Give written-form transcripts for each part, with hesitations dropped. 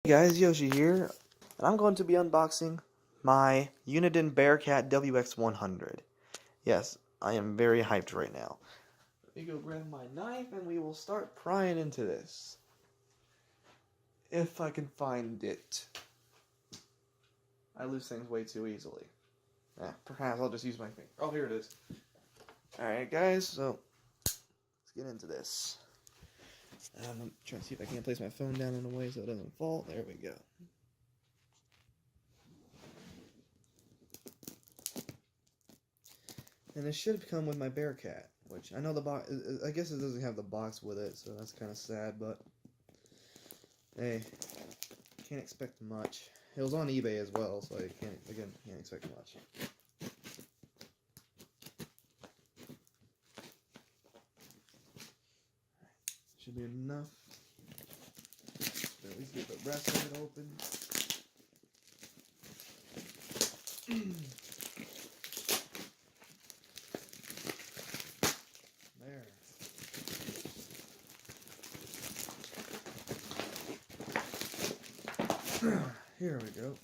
Hey guys, Yoshi here, and I'm going to be unboxing my Uniden Bearcat WX100. Yes, I am very hyped right now. Let me go grab my knife and we will start prying into this. If I can find it. I lose things way too easily. Perhaps I'll just use my finger. Oh, here it is. Alright guys, so let's get into this. I'm trying to see if I can't place my phone down in a way so it doesn't fall. There we go. And it should have come with my Bearcat, which I know the box. I guess it doesn't have the box with it, so that's kind of sad. But hey, can't expect much. It was on eBay as well, so I can't expect much. Should be enough. At least get the rest of it open. There. Here we go.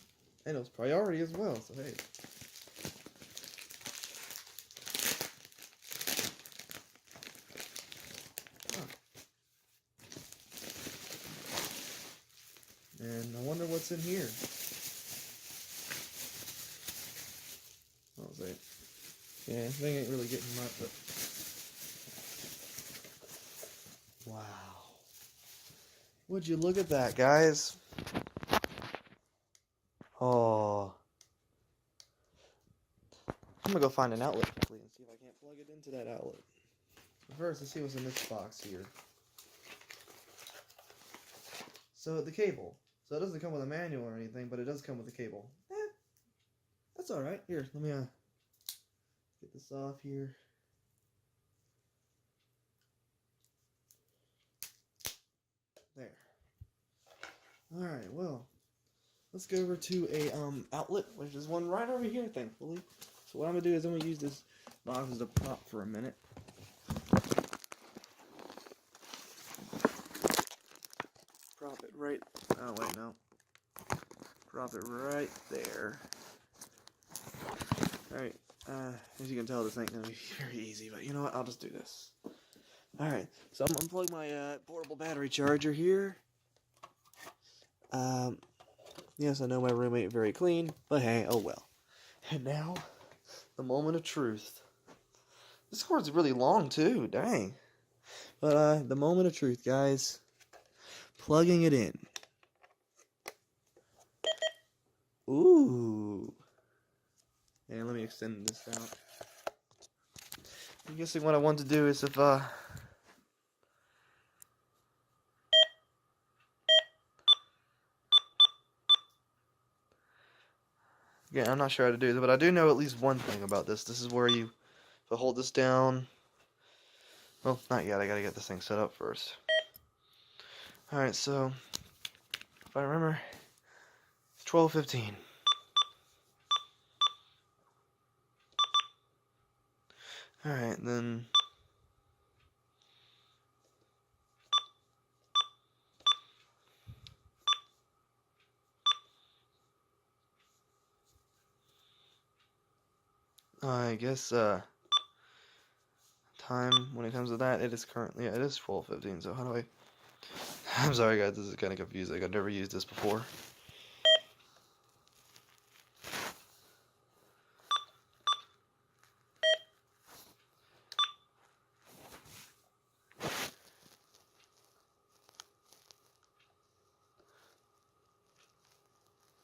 And it was priority as well, so hey. And I wonder what's in here. I'll say. Yeah, this thing ain't really getting much, but wow. Would you look at that, guys? Oh. I'm gonna go find an outlet quickly and see if I can't plug it into that outlet. But first, let's see what's in this box here. So, the cable. So, it doesn't come with a manual or anything, but it does come with a cable. That's alright. Here, let me get this off here. There. Alright, well, let's go over to a outlet, which is one right over here, thankfully. So what I'm going to do is I'm going to use this box as a prop for a minute. Prop it right, oh wait, no. Prop it right there. Alright, as you can tell, this ain't going to be very easy, but you know what, I'll just do this. Alright, so I'm going to unplug my portable battery charger here. Yes, I know my room ain't very clean, but hey, oh well. And now, the moment of truth. This cord's really long too, dang. But the moment of truth, guys. Plugging it in. Ooh. And let me extend this out. I'm guessing what I want to do is if yeah, I'm not sure how to do this, but I do know at least one thing about this. This is where you, if I hold this down, well, not yet, I gotta get this thing set up first. Alright, so, if I remember, it's 12:15. Alright, then, I guess, time, when it comes to that, it is currently, yeah, it is 12:15, so how do I, I'm sorry guys, this is kind of confusing, I've never used this before.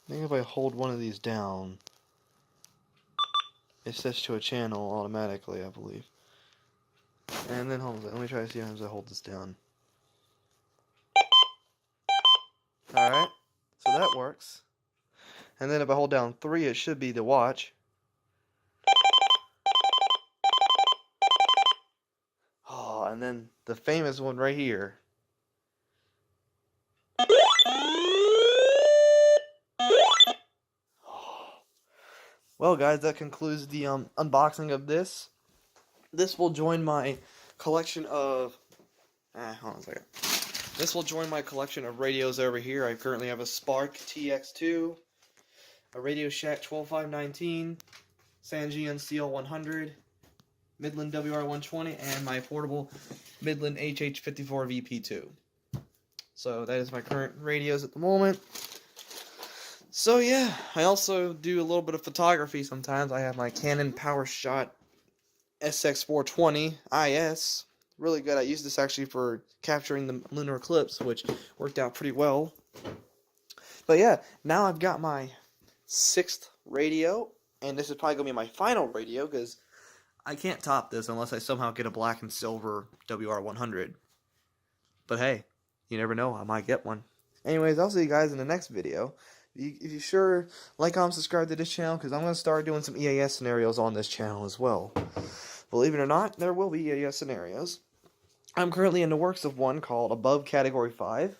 I think if I hold one of these down, it sets to a channel automatically, I believe. And then, hold on, let me try to see how I hold this down. Alright, so that works. And then if I hold down 3, it should be the watch. Oh, and then the famous one right here. Well, guys, that concludes the unboxing of this. This will join my collection of... hold on a second. This will join my collection of radios over here. I currently have a Spark TX2, a Radio Shack 12519, Sangean CL100, Midland WR120, and my portable Midland HH54 VP2. So that is my current radios at the moment. So yeah, I also do a little bit of photography sometimes. I have my Canon PowerShot SX420 IS. Really good. I used this actually for capturing the lunar eclipse, which worked out pretty well. But yeah, now I've got my 6th radio, and this is probably going to be my final radio, because I can't top this unless I somehow get a black and silver WR100. But hey, you never know, I might get one. Anyways, I'll see you guys in the next video. If you sure, like, comment, subscribe to this channel, because I'm going to start doing some EAS scenarios on this channel as well. Believe it or not, there will be EAS scenarios. I'm currently in the works of one called Above Category 5.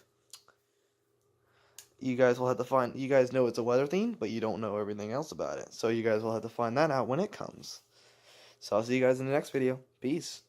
You guys will have to find, you guys know it's a weather theme, but you don't know everything else about it. So you guys will have to find that out when it comes. So I'll see you guys in the next video. Peace.